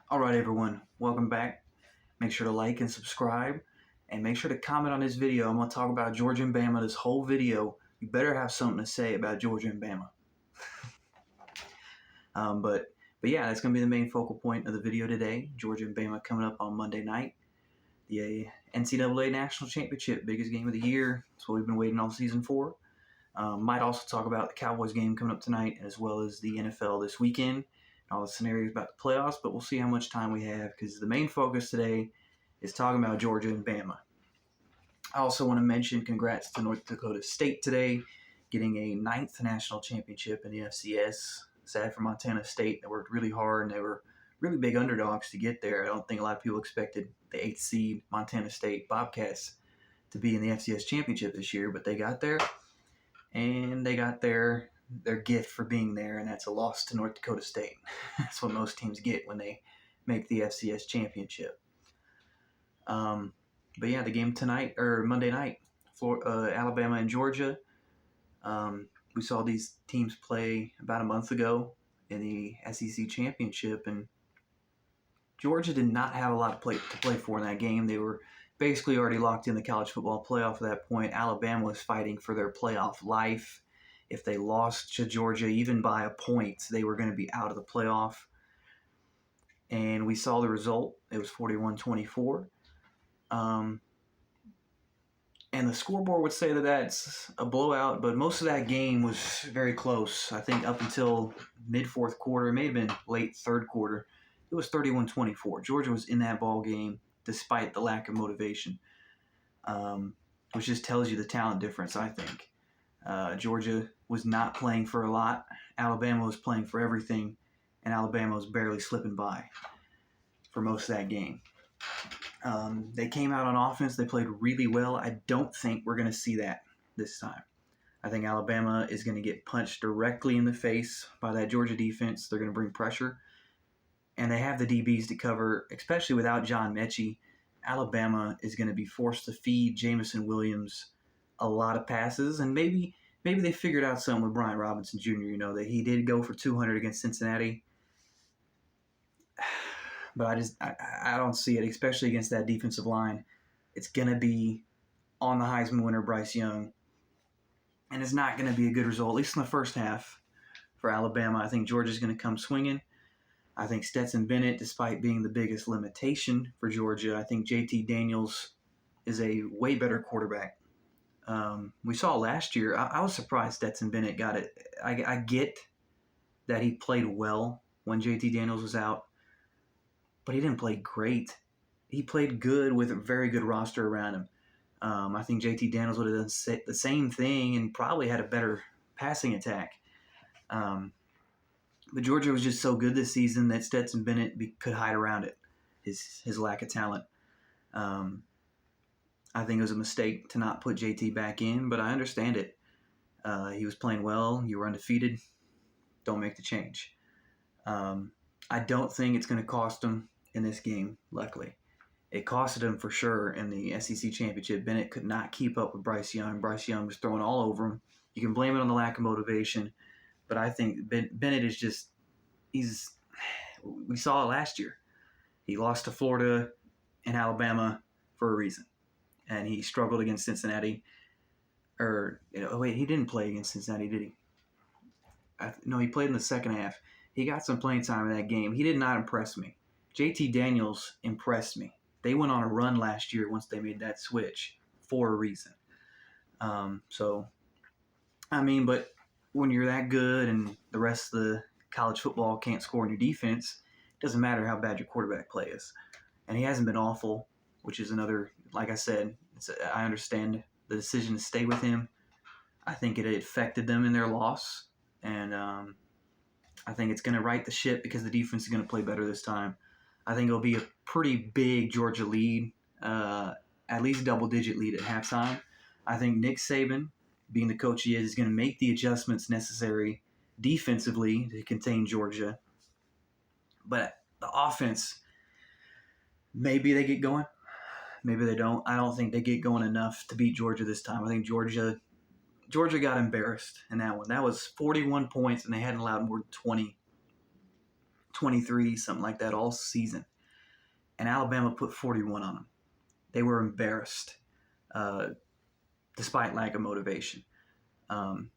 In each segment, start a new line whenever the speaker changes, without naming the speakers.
All right, everyone, welcome back. Make sure to like and subscribe, and make sure to comment on this video. I'm going to talk about Georgia and Bama this whole video. You better have something to say about Georgia and Bama. But yeah, that's going to be the main focal point of the video today. Georgia and Bama coming up on Monday night. The NCAA National Championship, biggest game of the year. That's what we've been waiting all season for. Might also talk about the Cowboys game coming up tonight, as well as the NFL this weekend, and all the scenarios about the playoffs, but we'll see how much time we have because the main focus today is talking about Georgia and Bama. I also want to mention congrats to North Dakota State today, getting a 9th national championship in the FCS. Sad for Montana State. They worked really hard, and they were really big underdogs to get there. I don't think a lot of people expected the 8th seed Montana State Bobcats to be in the FCS championship this year, but they got there, and they got their gift for being there, and that's a loss to North Dakota State. That's what most teams get when they make the FCS championship. But yeah, the game tonight, or Monday night, Alabama and Georgia. We saw these teams play about a month ago in the SEC championship, and Georgia did not have a lot to play for in that game. They were basically already locked in the college football playoff at that point. Alabama was fighting for their playoff life. If they lost to Georgia, even by a point, they were going to be out of the playoff. And we saw the result. It was 41-24. And the scoreboard would say that that's a blowout, but most of that game was very close. I think up until mid-fourth quarter, it may have been late third quarter, it was 31-24. Georgia was in that ball game despite the lack of motivation, which just tells you the talent difference, I think. Georgia was not playing for a lot. Alabama was playing for everything, and Alabama was barely slipping by for most of that game. They came out on offense. They played really well. I don't think we're going to see that this time. I think Alabama is going to get punched directly in the face by that Georgia defense. They're going to bring pressure, and they have the DBs to cover, especially without John Mechie. Alabama is going to be forced to feed Jamison Williams a lot of passes, and maybe they figured out something with Brian Robinson Jr., that he did go for 200 against Cincinnati. But I don't see it, especially against that defensive line. It's going to be on the Heisman winner, Bryce Young. And it's not going to be a good result, at least in the first half for Alabama. I think Georgia's going to come swinging. I think Stetson Bennett, despite being the biggest limitation for Georgia, I think JT Daniels is a way better quarterback. We saw last year, I was surprised Stetson Bennett got it. I get that he played well when JT Daniels was out, but he didn't play great. He played good with a very good roster around him. I think JT Daniels would have done the same thing and probably had a better passing attack. But Georgia was just so good this season that Stetson Bennett could hide around it, his lack of talent. I think it was a mistake to not put JT back in, but I understand it. He was playing well. You were undefeated. Don't make the change. I don't think it's going to cost him in this game, luckily. It costed him for sure in the SEC championship. Bennett could not keep up with Bryce Young. Bryce Young was throwing all over him. You can blame it on the lack of motivation, but I think Bennett is just – we saw it last year. He lost to Florida and Alabama for a reason, and he struggled against Cincinnati. He didn't play against Cincinnati, did he? No, he played in the second half. He got some playing time in that game. He did not impress me. JT Daniels impressed me. They went on a run last year once they made that switch for a reason. But when you're that good and the rest of the college football can't score in your defense, it doesn't matter how bad your quarterback play is. And he hasn't been awful, which is another, like I said, I understand the decision to stay with him. I think it affected them in their loss. And I think it's going to right the ship because the defense is going to play better this time. I think it'll be a pretty big Georgia lead, at least double-digit lead at halftime. I think Nick Saban, being the coach he is going to make the adjustments necessary defensively to contain Georgia. But the offense, maybe they get going. Maybe they don't. I don't think they get going enough to beat Georgia this time. I think Georgia got embarrassed in that one. That was 41 points, and they hadn't allowed more than 23, something like that, all season. And Alabama put 41 on them. They were embarrassed, despite lack of motivation. And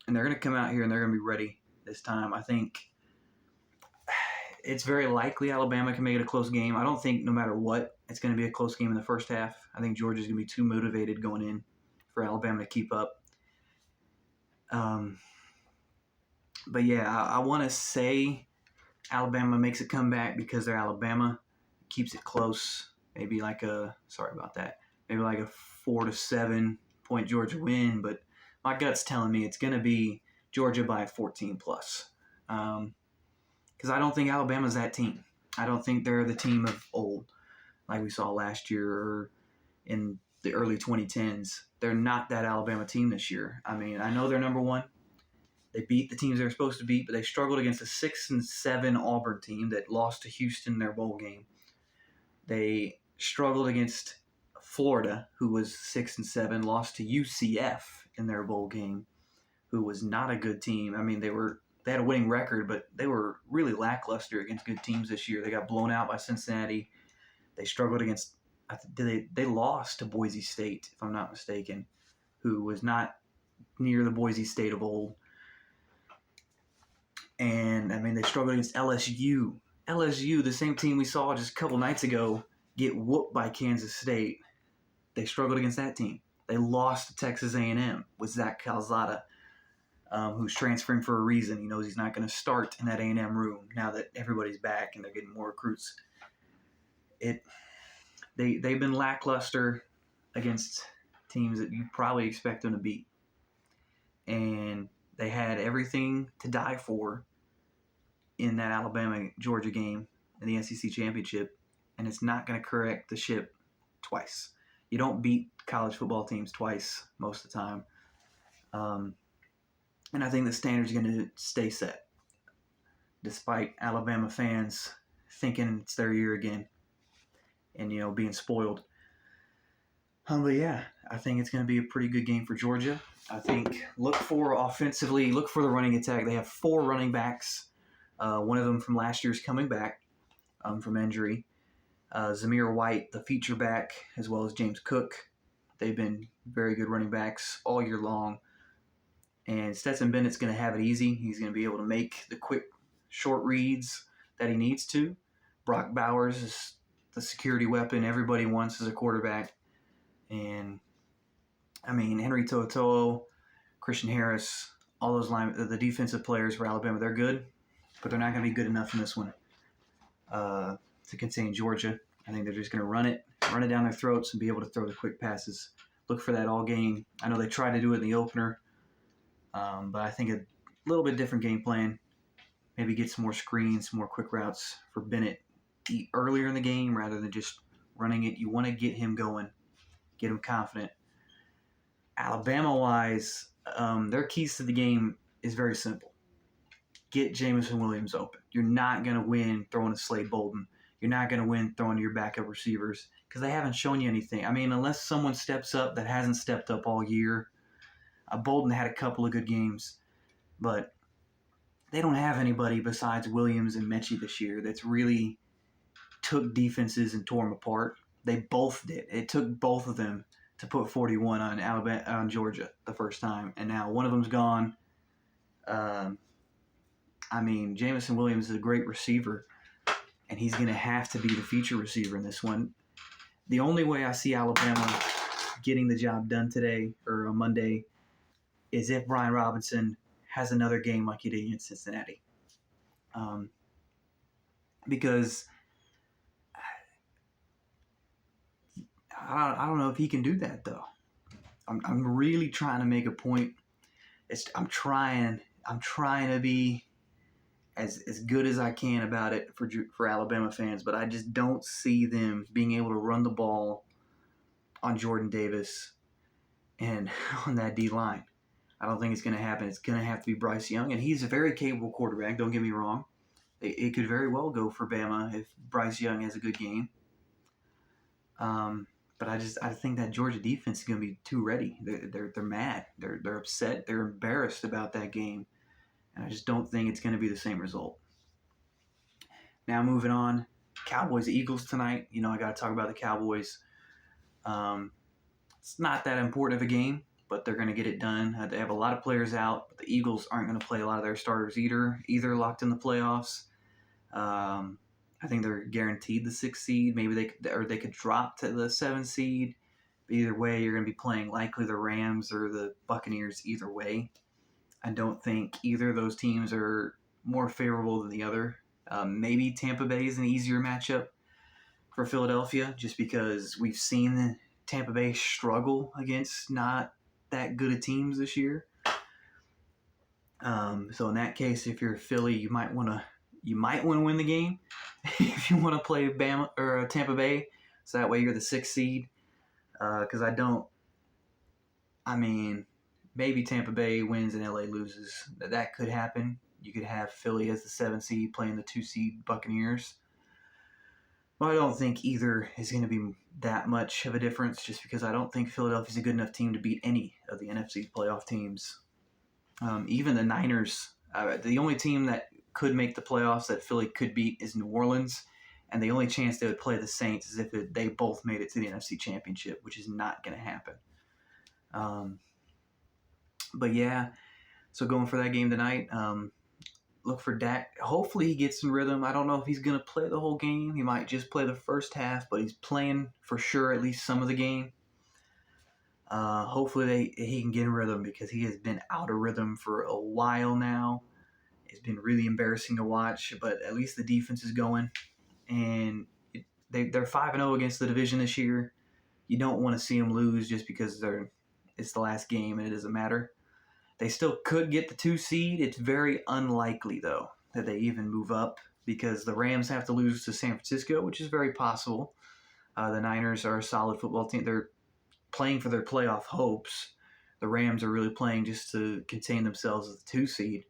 they're going to come out here and they're going to be ready this time. I think it's very likely Alabama can make it a close game. I don't think no matter what, it's going to be a close game in the first half. I think Georgia's going to be too motivated going in for Alabama to keep up. But yeah, I want to say Alabama makes a comeback because they're Alabama, keeps it close. Maybe like a 4-7 point Georgia win. But my gut's telling me it's going to be Georgia by 14 plus. Because I don't think Alabama's that team. I don't think they're the team of old, like we saw last year or in the early 2010s. They're not that Alabama team this year. I mean, I know they're number one. They beat the teams they're supposed to beat, but they struggled against a 6-7 Auburn team that lost to Houston in their bowl game. They struggled against Florida, who was 6-7, lost to UCF in their bowl game, who was not a good team. I mean, they had a winning record, but they were really lackluster against good teams this year. They got blown out by Cincinnati. They struggled against they lost to Boise State, if I'm not mistaken, who was not near the Boise State of old. And, I mean, they struggled against LSU. LSU, the same team we saw just a couple nights ago, get whooped by Kansas State. They struggled against that team. They lost to Texas A&M with Zach Calzada, who's transferring for a reason. He knows he's not going to start in that A&M room now that everybody's back and they're getting more recruits. They've been lackluster against teams that you probably expect them to beat. And they had everything to die for in that Alabama-Georgia game in the SEC Championship, and it's not going to correct the ship twice. You don't beat college football teams twice most of the time. And I think the standard's going to stay set, despite Alabama fans thinking it's their year again and, being spoiled. But yeah, I think it's going to be a pretty good game for Georgia. I think look for the running attack. They have 4 running backs. One of them from last year's coming back from injury. Zamir White, the feature back, as well as James Cook. They've been very good running backs all year long. And Stetson Bennett's going to have it easy. He's going to be able to make the quick, short reads that he needs to. Brock Bowers is the security weapon everybody wants as a quarterback. And, I mean, Henry To'oTo'o, Christian Harris, all those the defensive players for Alabama, they're good, but they're not going to be good enough in this one to contain Georgia. I think they're just going to run it down their throats and be able to throw the quick passes. Look for that all game. I know they tried to do it in the opener, but I think a little bit different game plan. Maybe get some more screens, some more quick routes for Bennett earlier in the game rather than just running it. You want to get him going, get him confident. Alabama-wise, their keys to the game is very simple. Get Jamison Williams open. You're not going to win throwing to Slade Bolden. You're not going to win throwing to your backup receivers because they haven't shown you anything. I mean, unless someone steps up that hasn't stepped up all year. Bolden had a couple of good games, but they don't have anybody besides Williams and Mechie this year that's really took defenses and tore them apart. They both did. It took both of them to put 41 on Georgia the first time, and now one of them's gone. I mean, Jamison Williams is a great receiver, and he's going to have to be the feature receiver in this one. The only way I see Alabama getting the job done today or on Monday is if Brian Robinson has another game like he did against Cincinnati. Because I don't know if he can do that, though. I'm really trying to make a point. I'm trying to be as good as I can about it for Alabama fans, but I just don't see them being able to run the ball on Jordan Davis and on that D-line. I don't think it's going to happen. It's going to have to be Bryce Young, and he's a very capable quarterback, don't get me wrong. It could very well go for Bama if Bryce Young has a good game. But I think that Georgia defense is going to be too ready. They're mad. They're upset. They're embarrassed about that game. And I just don't think it's going to be the same result. Now moving on, Cowboys Eagles tonight. I got to talk about the Cowboys. It's not that important of a game, but they're going to get it done. They have a lot of players out, but the Eagles aren't going to play a lot of their starters either locked in the playoffs. I think they're guaranteed the 6th seed. Maybe they could drop to the 7th seed. But either way, you're going to be playing likely the Rams or the Buccaneers either way. I don't think either of those teams are more favorable than the other. Maybe Tampa Bay is an easier matchup for Philadelphia just because we've seen Tampa Bay struggle against not that good of teams this year. So in that case, if you're Philly, you might want to win the game if you want to play Bama or Tampa Bay. So that way you're the 6th seed. Because maybe Tampa Bay wins and LA loses. That could happen. You could have Philly as the 7th seed playing the 2 seed Buccaneers. Well, I don't think either is going to be that much of a difference just because I don't think Philadelphia's a good enough team to beat any of the NFC playoff teams. Even the Niners, the only team that could make the playoffs that Philly could beat is New Orleans, and the only chance they would play the Saints is if they both made it to the NFC Championship, which is not going to happen. But yeah, so going for that game tonight, look for Dak. Hopefully he gets in rhythm. I don't know if he's going to play the whole game. He might just play the first half, but he's playing for sure at least some of the game. Hopefully he can get in rhythm because he has been out of rhythm for a while now. It's been really embarrassing to watch, but at least the defense is going. And they're 5-0 against the division this year. You don't want to see them lose just because it's the last game and it doesn't matter. They still could get the 2 seed. It's very unlikely, though, that they even move up because the Rams have to lose to San Francisco, which is very possible. The Niners are a solid football team. They're playing for their playoff hopes. The Rams are really playing just to contain themselves as the 2 seed.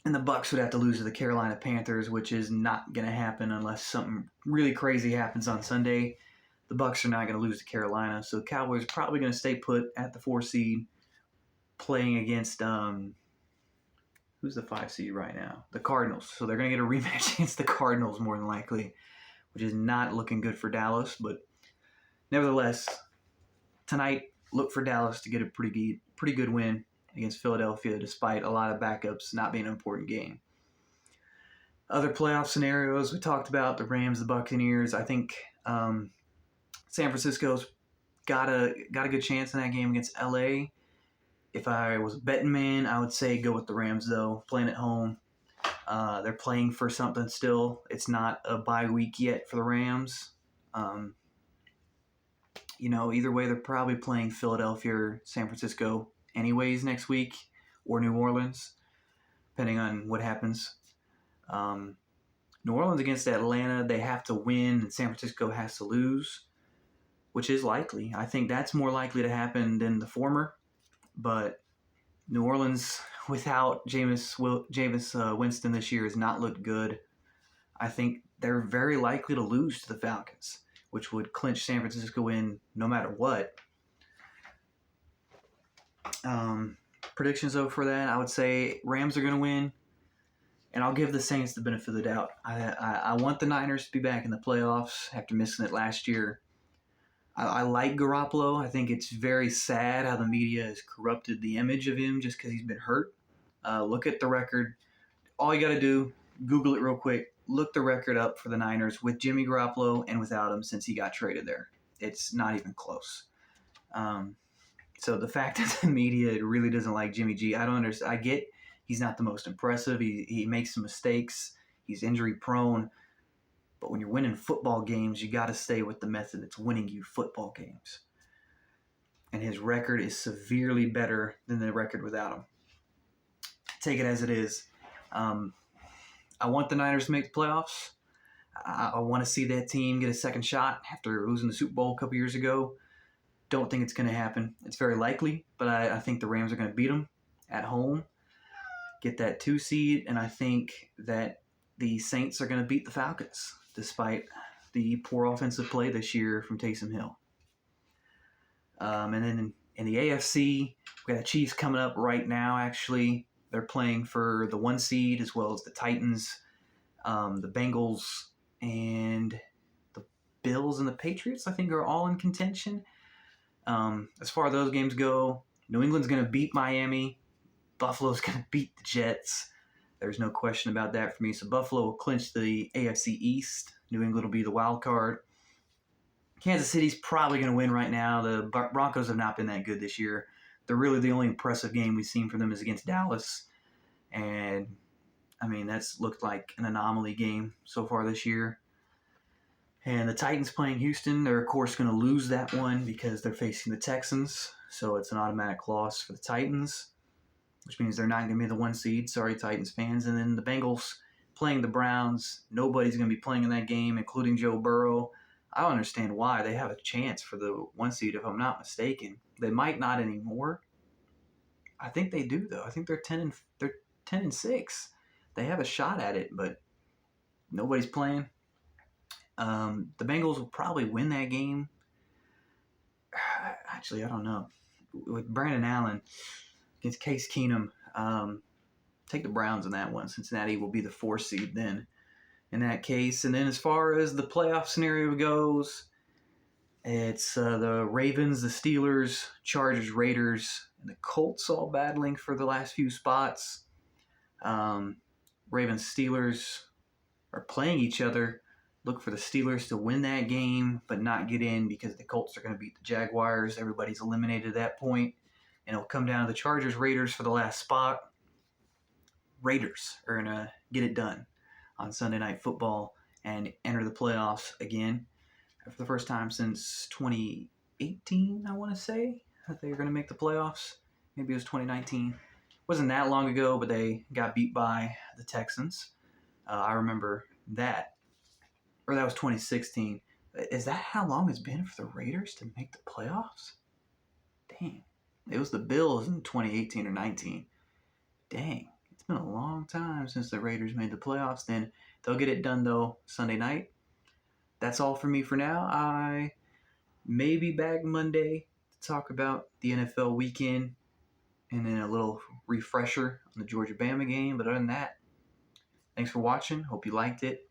And the Bucs would have to lose to the Carolina Panthers, which is not going to happen unless something really crazy happens on Sunday. The Bucs are not going to lose to Carolina, so the Cowboys are probably going to stay put at the 4 seed, playing against who's the 5 seed right now? The Cardinals. So they're going to get a rematch against the Cardinals more than likely, which is not looking good for Dallas. But nevertheless, tonight look for Dallas to get a pretty good win against Philadelphia, despite a lot of backups not being an important game. Other playoff scenarios we talked about: the Rams, the Buccaneers. I think San Francisco's got a good chance in that game against LA. If I was a betting man, I would say go with the Rams, though, playing at home. They're playing for something still. It's not a bye week yet for the Rams. Either way, they're probably playing Philadelphia or San Francisco anyways next week, or New Orleans, depending on what happens. New Orleans against Atlanta, they have to win, and San Francisco has to lose, which is likely. I think that's more likely to happen than the former. But New Orleans, without Jameis Winston this year, has not looked good. I think they're very likely to lose to the Falcons, which would clinch San Francisco in no matter what. Predictions, though, for that, I would say Rams are going to win, and I'll give the Saints the benefit of the doubt. I want the Niners to be back in the playoffs after missing it last year. I like Garoppolo. I think it's very sad how the media has corrupted the image of him just because he's been hurt. Look at the record. All you got to do, Google it real quick. Look the record up for the Niners with Jimmy Garoppolo and without him since he got traded there. It's not even close. So the fact that the media really doesn't like Jimmy G, I don't understand. I get he's not the most impressive. He makes some mistakes. He's injury prone. But when you're winning football games, you got to stay with the method that's winning you football games. And his record is severely better than the record without him. Take it as it is. I want the Niners to make the playoffs. I want to see that team get a second shot after losing the Super Bowl a couple years ago. Don't think it's going to happen. It's very likely, but I think the Rams are going to beat them at home, get that 2 seed, and I think that the Saints are going to beat the Falcons, despite the poor offensive play this year from Taysom Hill. And then in the AFC, we got the Chiefs coming up right now, actually. They're playing for the 1 seed as well as the Titans. The Bengals and the Bills and the Patriots, I think, are all in contention. As far as those games go, New England's going to beat Miami. Buffalo's going to beat the Jets. There's no question about that for me. So Buffalo will clinch the AFC East. New England will be the wild card. Kansas City's probably going to win right now. The Broncos have not been that good this year. They're really the only impressive game we've seen from them is against Dallas. And, I mean, that's looked like an anomaly game so far this year. And the Titans playing Houston, they're, of course, going to lose that one because they're facing the Texans. So it's an automatic loss for the Titans, which means they're not going to be the 1 seed. Sorry, Titans fans. And then the Bengals playing the Browns. Nobody's going to be playing in that game, including Joe Burrow. I don't understand why. They have a chance for the 1 seed, if I'm not mistaken. They might not anymore. I think they do, though. I think they're 10-6. They have a shot at it, but nobody's playing. The Bengals will probably win that game. Actually, I don't know. With Brandon Allen against Case Keenum, take the Browns in that one. Cincinnati will be the 4 seed then in that case. And then as far as the playoff scenario goes, it's the Ravens, the Steelers, Chargers, Raiders, and the Colts all battling for the last few spots. Ravens, Steelers are playing each other. Look for the Steelers to win that game, but not get in because the Colts are going to beat the Jaguars. Everybody's eliminated at that point. And it'll come down to the Chargers, Raiders for the last spot. Raiders are going to get it done on Sunday Night Football and enter the playoffs again for the first time since 2018, I want to say, that they were going to make the playoffs. Maybe it was 2019. It wasn't that long ago, but they got beat by the Texans. I remember that. Or that was 2016. Is that how long it's been for the Raiders to make the playoffs? Dang. It was the Bills in 2018 or 19. Dang. It's been a long time since the Raiders made the playoffs. Then they'll get it done, though, Sunday night. That's all for me for now. I may be back Monday to talk about the NFL weekend and then a little refresher on the Georgia-Bama game. But other than that, thanks for watching. Hope you liked it.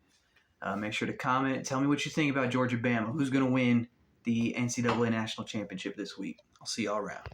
Make sure to comment. Tell me what you think about Georgia-Bama. Who's going to win the NCAA National Championship this week? I'll see y'all around.